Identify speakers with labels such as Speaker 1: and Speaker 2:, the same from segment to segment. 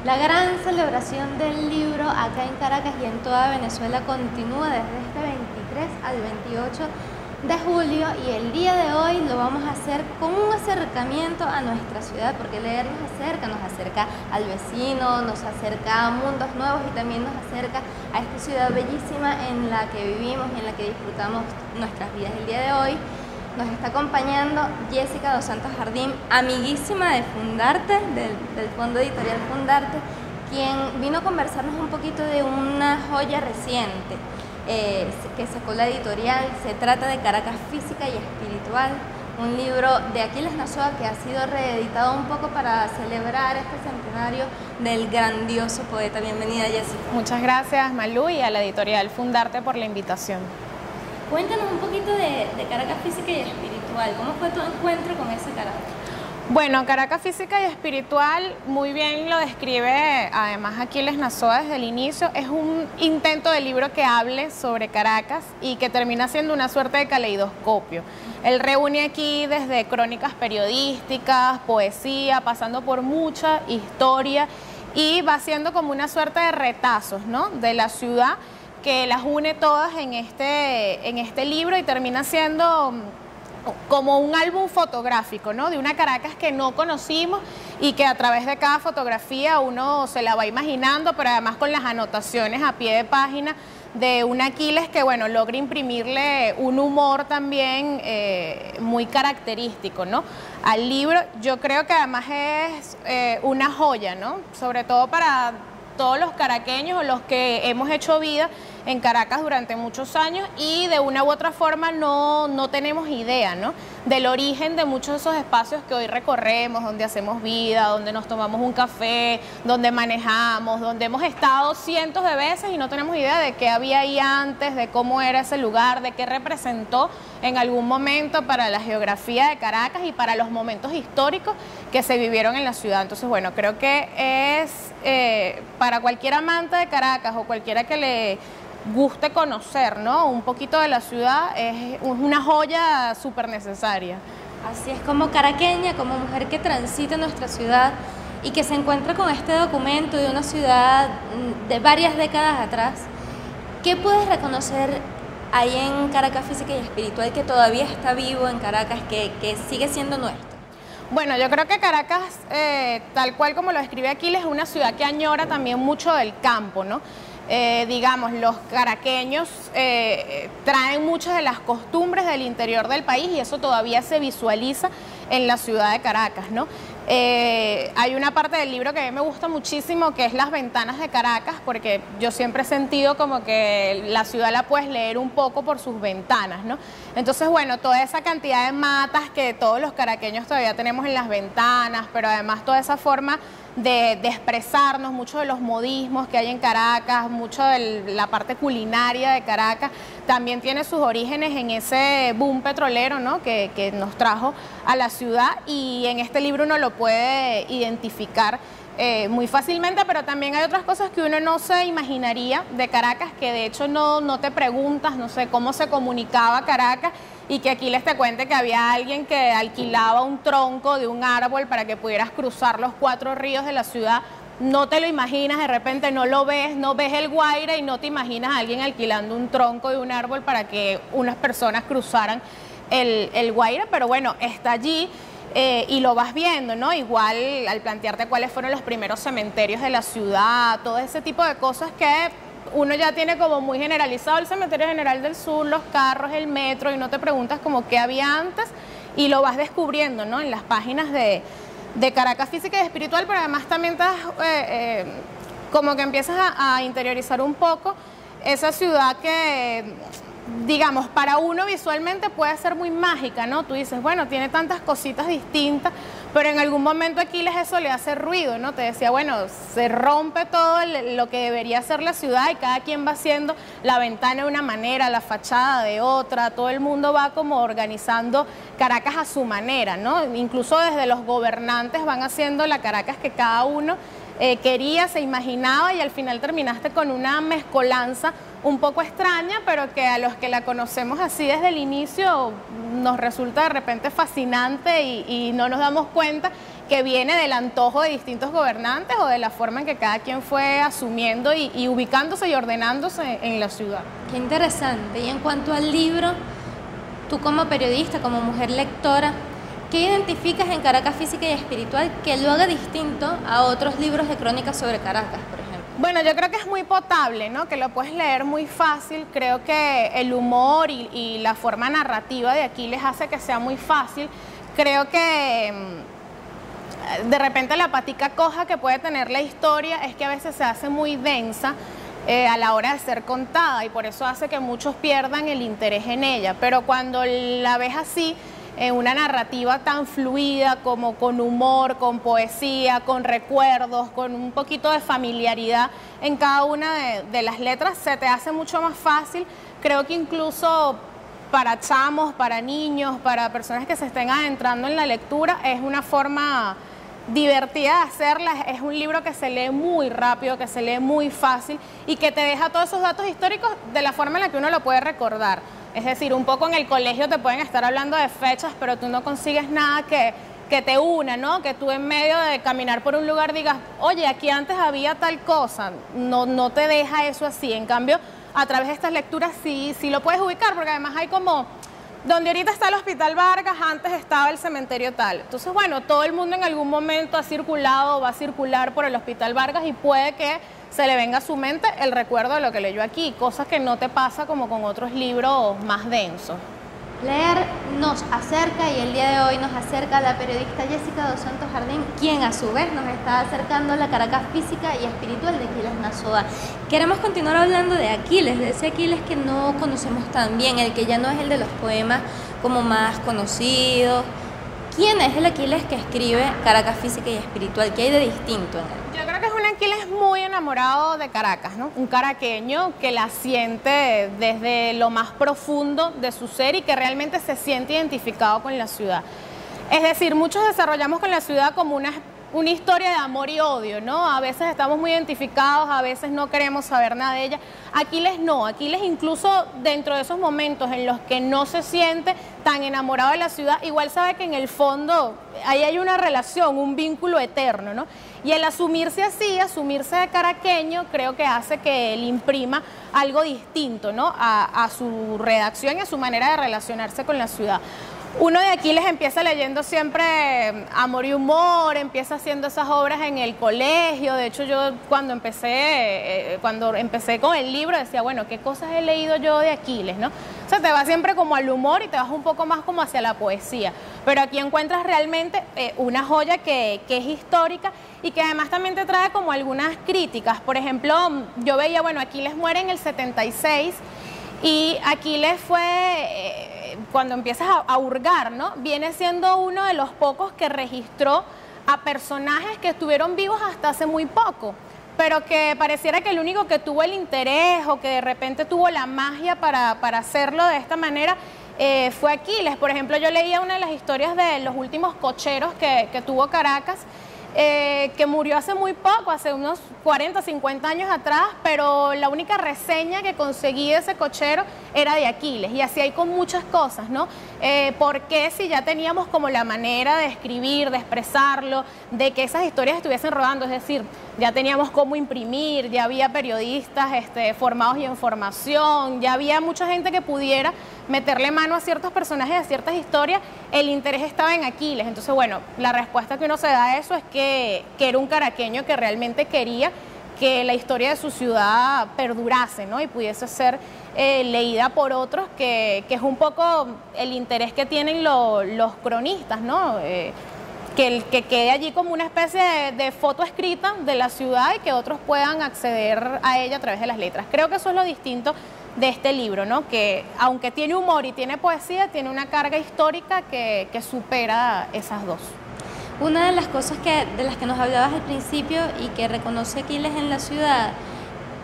Speaker 1: La gran celebración del libro acá en Caracas y en toda Venezuela continúa desde este 23 al 28 de julio y el día de hoy lo vamos a hacer con un acercamiento a nuestra ciudad, porque leer nos acerca al vecino, nos acerca a mundos nuevos y también nos acerca a esta ciudad bellísima en la que vivimos y en la que disfrutamos nuestras vidas. El día de hoy nos está acompañando Jessica dos Santos Jardín, amiguísima de Fundarte, del Fondo Editorial Fundarte, quien vino a conversarnos un poquito de una joya reciente que sacó la editorial. Se trata de Caracas Física y Espiritual, un libro de Aquiles Nazoa que ha sido reeditado un poco para celebrar este centenario del grandioso poeta. Bienvenida, Jessica.
Speaker 2: Muchas gracias, Malú, y a la editorial Fundarte por la invitación.
Speaker 1: Cuéntanos un poquito de Caracas Física y Espiritual. ¿Cómo fue tu encuentro con ese Caracas?
Speaker 2: Bueno, Caracas Física y Espiritual, muy bien lo describe además Aquiles Nazoa desde el inicio. Es un intento de libro que hable sobre Caracas y que termina siendo una suerte de caleidoscopio. Él reúne aquí desde crónicas periodísticas, poesía, pasando por mucha historia, y va haciendo como una suerte de retazos, ¿no?, de la ciudad, que las une todas en este libro, y termina siendo como un álbum fotográfico, ¿no?, de una Caracas que no conocimos y que a través de cada fotografía uno se la va imaginando, pero además con las anotaciones a pie de página de un Aquiles que, bueno, logra imprimirle un humor también muy característico, ¿no?, al libro. Yo creo que además es una joya, ¿no?, sobre todo para todos los caraqueños o los que hemos hecho vida en Caracas durante muchos años y de una u otra forma no tenemos idea, ¿no?, del origen de muchos de esos espacios que hoy recorremos, donde hacemos vida, donde nos tomamos un café, donde manejamos, donde hemos estado cientos de veces y no tenemos idea de qué había ahí antes, de cómo era ese lugar, de qué representó en algún momento para la geografía de Caracas y para los momentos históricos que se vivieron en la ciudad. Entonces, bueno, creo que es para cualquier amante de Caracas o cualquiera que le guste conocer, ¿no?, un poquito de la ciudad, es una joya súper necesaria.
Speaker 1: Así es, como caraqueña, como mujer que transita nuestra ciudad y que se encuentra con este documento de una ciudad de varias décadas atrás, ¿qué puedes reconocer ahí en Caracas Física y Espiritual que todavía está vivo en Caracas, que sigue siendo nuestro?
Speaker 2: Bueno, yo creo que Caracas, tal cual como lo describe Aquiles, es una ciudad que añora también mucho del campo, ¿no? Digamos, los caraqueños traen muchas de las costumbres del interior del país y eso todavía se visualiza en la ciudad de Caracas, ¿no? Hay una parte del libro que a mí me gusta muchísimo, que es las ventanas de Caracas, porque yo siempre he sentido como que la ciudad la puedes leer un poco por sus ventanas, ¿no? Entonces, bueno, toda esa cantidad de matas que todos los caraqueños todavía tenemos en las ventanas, pero además toda esa forma de expresarnos, muchos de los modismos que hay en Caracas, mucho de la parte culinaria de Caracas, también tiene sus orígenes en ese boom petrolero, ¿no?, que nos trajo a la ciudad, y en este libro uno lo puede identificar muy fácilmente, pero también hay otras cosas que uno no se imaginaría de Caracas, que de hecho no te preguntas, no sé cómo se comunicaba Caracas, y que aquí les te cuente que había alguien que alquilaba un tronco de un árbol para que pudieras cruzar los 4 ríos de la ciudad. No te lo imaginas, de repente no lo ves, no ves el Guaira y no te imaginas a alguien alquilando un tronco de un árbol para que unas personas cruzaran el Guaira, pero bueno, está allí. Y lo vas viendo, ¿no? Igual al plantearte cuáles fueron los primeros cementerios de la ciudad, todo ese tipo de cosas que uno ya tiene como muy generalizado, el Cementerio General del Sur, los carros, el metro, y no te preguntas como qué había antes, y lo vas descubriendo, ¿no?, en las páginas de Caracas Física y Espiritual, pero además también como que empiezas a interiorizar un poco esa ciudad que, digamos, para uno visualmente puede ser muy mágica, ¿no? Tú dices, bueno, tiene tantas cositas distintas, pero en algún momento Aquiles eso le hace ruido, ¿no? Te decía, bueno, se rompe todo lo que debería ser la ciudad y cada quien va haciendo la ventana de una manera, la fachada de otra, todo el mundo va como organizando Caracas a su manera, ¿no? Incluso desde los gobernantes van haciendo la Caracas que cada uno quería, se imaginaba, y al final terminaste con una mezcolanza un poco extraña, pero que a los que la conocemos así desde el inicio nos resulta de repente fascinante y no nos damos cuenta, que viene del antojo de distintos gobernantes o de la forma en que cada quien fue asumiendo y ubicándose y ordenándose en la ciudad.
Speaker 1: Qué interesante. Y en cuanto al libro, tú como periodista, como mujer lectora, ¿qué identificas en Caracas Física y Espiritual que lo haga distinto a otros libros de crónicas sobre Caracas, por ejemplo?
Speaker 2: Bueno, yo creo que es muy potable, ¿no? Que lo puedes leer muy fácil. Creo que el humor y la forma narrativa de Aquiles hace que sea muy fácil. Creo que de repente la patica coja que puede tener la historia es que a veces se hace muy densa a la hora de ser contada y por eso hace que muchos pierdan el interés en ella. Pero cuando la ves así, una narrativa tan fluida como con humor, con poesía, con recuerdos, con un poquito de familiaridad en cada una de las letras, se te hace mucho más fácil. Creo que incluso para chamos, para niños, para personas que se estén adentrando en la lectura, es una forma divertida de hacerla. Es un libro que se lee muy rápido, que se lee muy fácil y que te deja todos esos datos históricos de la forma en la que uno lo puede recordar. Es decir, un poco en el colegio te pueden estar hablando de fechas, pero tú no consigues nada que te una, ¿no? Que tú en medio de caminar por un lugar digas, oye, aquí antes había tal cosa. No te deja eso así. En cambio, a través de estas lecturas sí lo puedes ubicar, porque además hay como, donde ahorita está el Hospital Vargas, antes estaba el cementerio tal. Entonces, bueno, todo el mundo en algún momento ha circulado o va a circular por el Hospital Vargas y puede que se le venga a su mente el recuerdo de lo que leyó aquí, cosas que no te pasa como con otros libros más densos.
Speaker 1: Leer nos acerca y el día de hoy nos acerca a la periodista Jessica dos Santos Jardín, quien a su vez nos está acercando a la Caracas Física y Espiritual de Aquiles Nazoa. Queremos continuar hablando de Aquiles, de ese Aquiles que no conocemos tan bien, el que ya no es el de los poemas como más conocidos. ¿Quién es el Aquiles que escribe Caracas Física y Espiritual? ¿Qué hay de distinto en él?
Speaker 2: Yo creo que es un Aquiles muy enamorado de Caracas, ¿no? Un caraqueño que la siente desde lo más profundo de su ser y que realmente se siente identificado con la ciudad. Es decir, muchos desarrollamos con la ciudad como una historia de amor y odio, ¿no? A veces estamos muy identificados, a veces no queremos saber nada de ella. Aquiles no, Aquiles incluso dentro de esos momentos en los que no se siente tan enamorado de la ciudad, igual sabe que en el fondo ahí hay una relación, un vínculo eterno, ¿no? Y el asumirse así, asumirse de caraqueño, creo que hace que él imprima algo distinto, ¿no? A su redacción y a su manera de relacionarse con la ciudad. Uno de Aquiles empieza leyendo siempre Amor y Humor, empieza haciendo esas obras en el colegio. De hecho, yo cuando empecé con el libro decía, bueno, ¿qué cosas he leído yo de Aquiles, no? O sea, te vas siempre como al humor y te vas un poco más como hacia la poesía. Pero aquí encuentras realmente una joya que es histórica y que además también te trae como algunas críticas. Por ejemplo, yo veía, bueno, Aquiles muere en el 76 y Aquiles fue... cuando empiezas a hurgar, ¿no? Viene siendo uno de los pocos que registró a personajes que estuvieron vivos hasta hace muy poco, pero que pareciera que el único que tuvo el interés o que de repente tuvo la magia para hacerlo de esta manera fue Aquiles. Por ejemplo, yo leía una de las historias de los últimos cocheros que tuvo Caracas, que murió hace muy poco, hace unos 40, 50 años atrás, pero la única reseña que conseguí de ese cochero era de Aquiles, y así hay con muchas cosas, ¿no? Porque si ya teníamos como la manera de escribir, de expresarlo, de que esas historias estuviesen rodando, es decir, ya teníamos cómo imprimir, ya había periodistas formados y en formación, ya había mucha gente que pudiera meterle mano a ciertos personajes, a ciertas historias, el interés estaba en Aquiles. Entonces, bueno, la respuesta que uno se da a eso es que era un caraqueño que realmente quería que la historia de su ciudad perdurase, ¿no? Y pudiese ser leída por otros, que es un poco el interés que tienen los cronistas, ¿no? Que quede allí como una especie de foto escrita de la ciudad y que otros puedan acceder a ella a través de las letras. Creo que eso es lo distinto de este libro, ¿no? Que aunque tiene humor y tiene poesía, tiene una carga histórica que supera esas dos.
Speaker 1: Una de las cosas de las que nos hablabas al principio y que reconoce Aquiles en la ciudad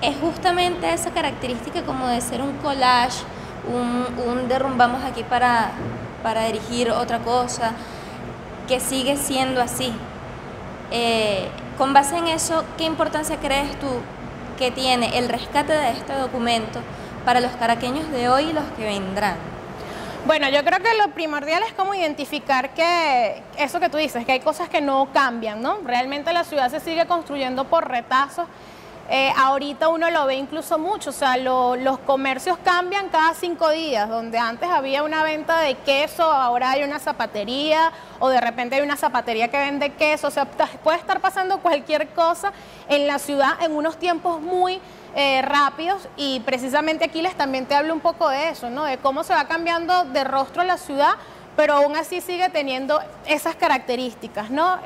Speaker 1: es justamente esa característica como de ser un collage, un derrumbamos aquí para dirigir otra cosa, que sigue siendo así. Con base en eso, ¿qué importancia crees tú que tiene el rescate de este documento para los caraqueños de hoy y los que vendrán?
Speaker 2: Bueno, yo creo que lo primordial es como identificar que eso que tú dices, que hay cosas que no cambian, ¿no? Realmente la ciudad se sigue construyendo por retazos. Ahorita uno lo ve incluso mucho, o sea, los comercios cambian cada 5 días, donde antes había una venta de queso, ahora hay una zapatería, o de repente hay una zapatería que vende queso, o sea, puede estar pasando cualquier cosa en la ciudad en unos tiempos muy rápidos, y precisamente Aquiles también te habla un poco de eso, ¿no? De cómo se va cambiando de rostro la ciudad, pero aún así sigue teniendo esas características, ¿no?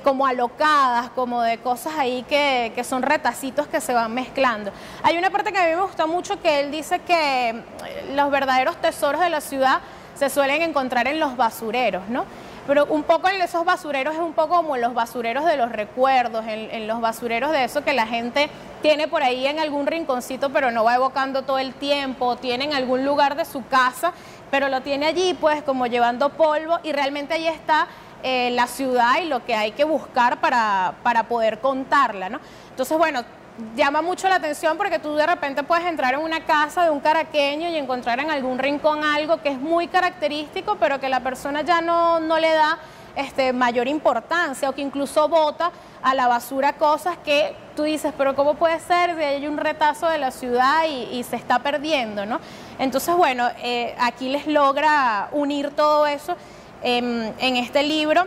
Speaker 2: Como alocadas, como de cosas ahí que son retacitos que se van mezclando. Hay una parte que a mí me gusta mucho, que él dice que los verdaderos tesoros de la ciudad se suelen encontrar en los basureros, ¿no? Pero un poco en esos basureros es un poco como los basureros de los recuerdos, en los basureros de eso que la gente tiene por ahí en algún rinconcito, pero no va evocando todo el tiempo, tiene en algún lugar de su casa, pero lo tiene allí pues como llevando polvo, y realmente ahí está la ciudad y lo que hay que buscar para poder contarla, ¿no? Entonces, bueno, llama mucho la atención porque tú de repente puedes entrar en una casa de un caraqueño y encontrar en algún rincón algo que es muy característico, pero que la persona ya no le da mayor importancia, o que incluso bota a la basura cosas que tú dices, pero ¿cómo puede ser? Si hay un retazo de la ciudad y se está perdiendo, ¿no? Entonces, bueno, Aquiles logra unir todo eso en este libro,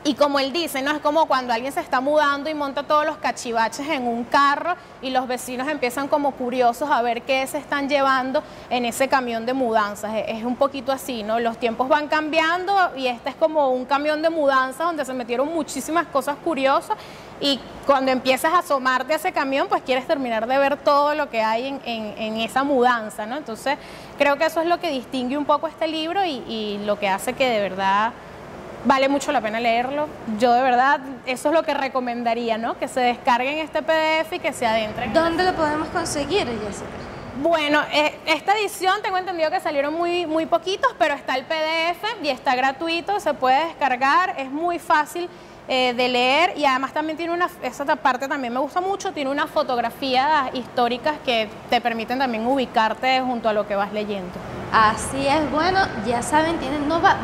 Speaker 2: y como él dice, ¿no? Es como cuando alguien se está mudando y monta todos los cachivaches en un carro y los vecinos empiezan como curiosos a ver qué se están llevando en ese camión de mudanzas. Es un poquito así, ¿no? Los tiempos van cambiando y este es como un camión de mudanzas donde se metieron muchísimas cosas curiosas, y cuando empiezas a asomarte a ese camión, pues quieres terminar de ver todo lo que hay en esa mudanza, ¿no? Entonces, creo que eso es lo que distingue un poco este libro y lo que hace que de verdad vale mucho la pena leerlo. Yo de verdad, eso es lo que recomendaría, ¿no? Que se descarguen este PDF y que se adentren.
Speaker 1: ¿Dónde lo podemos conseguir, Jessica?
Speaker 2: Bueno, esta edición tengo entendido que salieron muy poquitos, pero está el PDF y está gratuito, se puede descargar, es muy fácil de leer, y además también tiene esa parte también me gusta mucho, tiene unas fotografías históricas que te permiten también ubicarte junto a lo que vas leyendo.
Speaker 1: Así es, bueno, ya saben,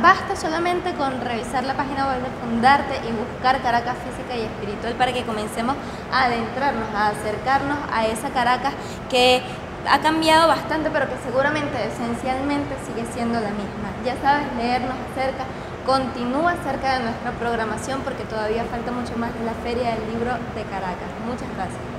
Speaker 1: basta solamente con revisar la página web de Fundarte y buscar Caracas Física y Espiritual para que comencemos a adentrarnos, a acercarnos a esa Caracas que ha cambiado bastante, pero que seguramente esencialmente sigue siendo la misma. Ya sabes, leernos acerca, continúa cerca de nuestra programación porque todavía falta mucho más de la Feria del Libro de Caracas. Muchas gracias.